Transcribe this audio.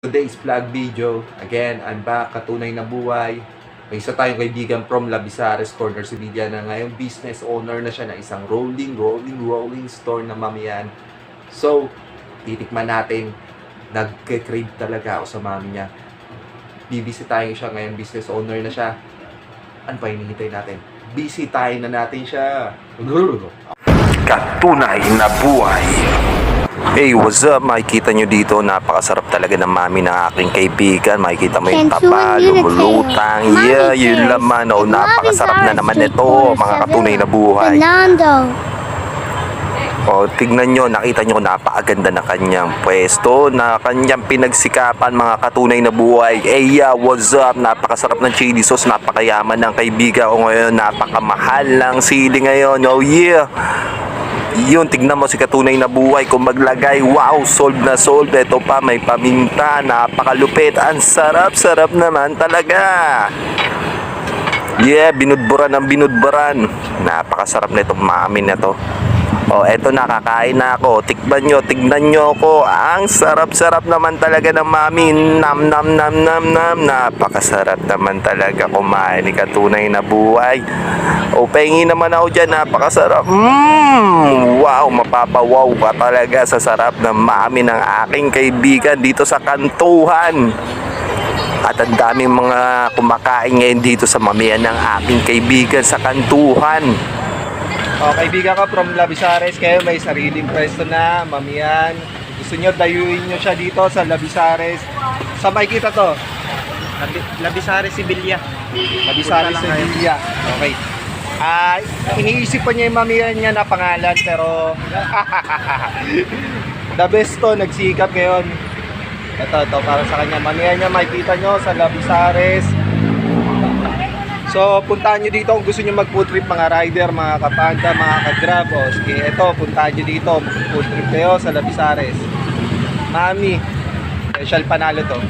Today's vlog video, again, I'm back, katunay na buhay. May isa tayong kaibigan from Labisares, Corner Sevilla na ngayon business owner na siya na isang rolling store na mamiyan. So, titikman natin, nagke-crave talaga ako sa mami niya. Bibisitahin siya ngayon, business owner na siya. Ano pa hinihintay natin? Bisitahin na natin siya. Katunay na buhay. Hey, what's up? Makikita nyo dito, napakasarap talaga ng mami ng aking kaibigan. Makikita mo yung taba, lumulutang. Yeah, yung laman. Oh, napakasarap na naman ito, mga katunay na buhay. Oh, tignan nyo, nakita nyo napakaganda na kanyang pwesto, na kanyang pinagsikapan, mga katunay na buhay. Hey, yeah, what's up? Napakasarap ng chili sauce, napakayaman ng kaibigan ko ngayon, napakamahal ng sili ngayon. Oh yeah. Yun, tignan mo si katunay na buhay kung maglagay. Wow, solve na solve. Ito pa, may paminta, napakalupit. Ang sarap-sarap naman talaga. Yeah, binudburan ng binudburan. Napakasarap na itong mami na to. Oh, eto, nakakain na ako. Tikman nyo, tignan nyo ako. Ang sarap-sarap naman talaga ng mami. Nam nam nam nam nam. Napakasarap naman talaga kumain ni katunay na buhay. O, pahingi naman ako dyan. Napakasarap. Wow, mapapawaw ka talaga sa sarap ng mami ng aking kaibigan dito sa kantuhan. At ang daming mga kumakain ngayon dito sa mamiyan ng aking kaibigan sa kantuhan. O, kaibigan ka from Labisares, kayo may sariling pwesto na, mamiyan. Gusto nyo, dayuin nyo siya dito sa Labisares. Sa makikita to? Labisares, Sevilla. Labisares, Sevilla. Okay. Iniisip pa niya yung mamiyan niya na pangalan, pero the best to, nagsikap ngayon. Ito, para sa kanya. Mamiyan niya, makikita nyo sa Labisares. So, puntahan nyo dito kung gusto nyo mag-food trip, mga rider, mga kapanda, mga ka-grab. O, sige, ito, puntahan nyo dito, food trip kayo sa Labisares. Mami, special panalo to.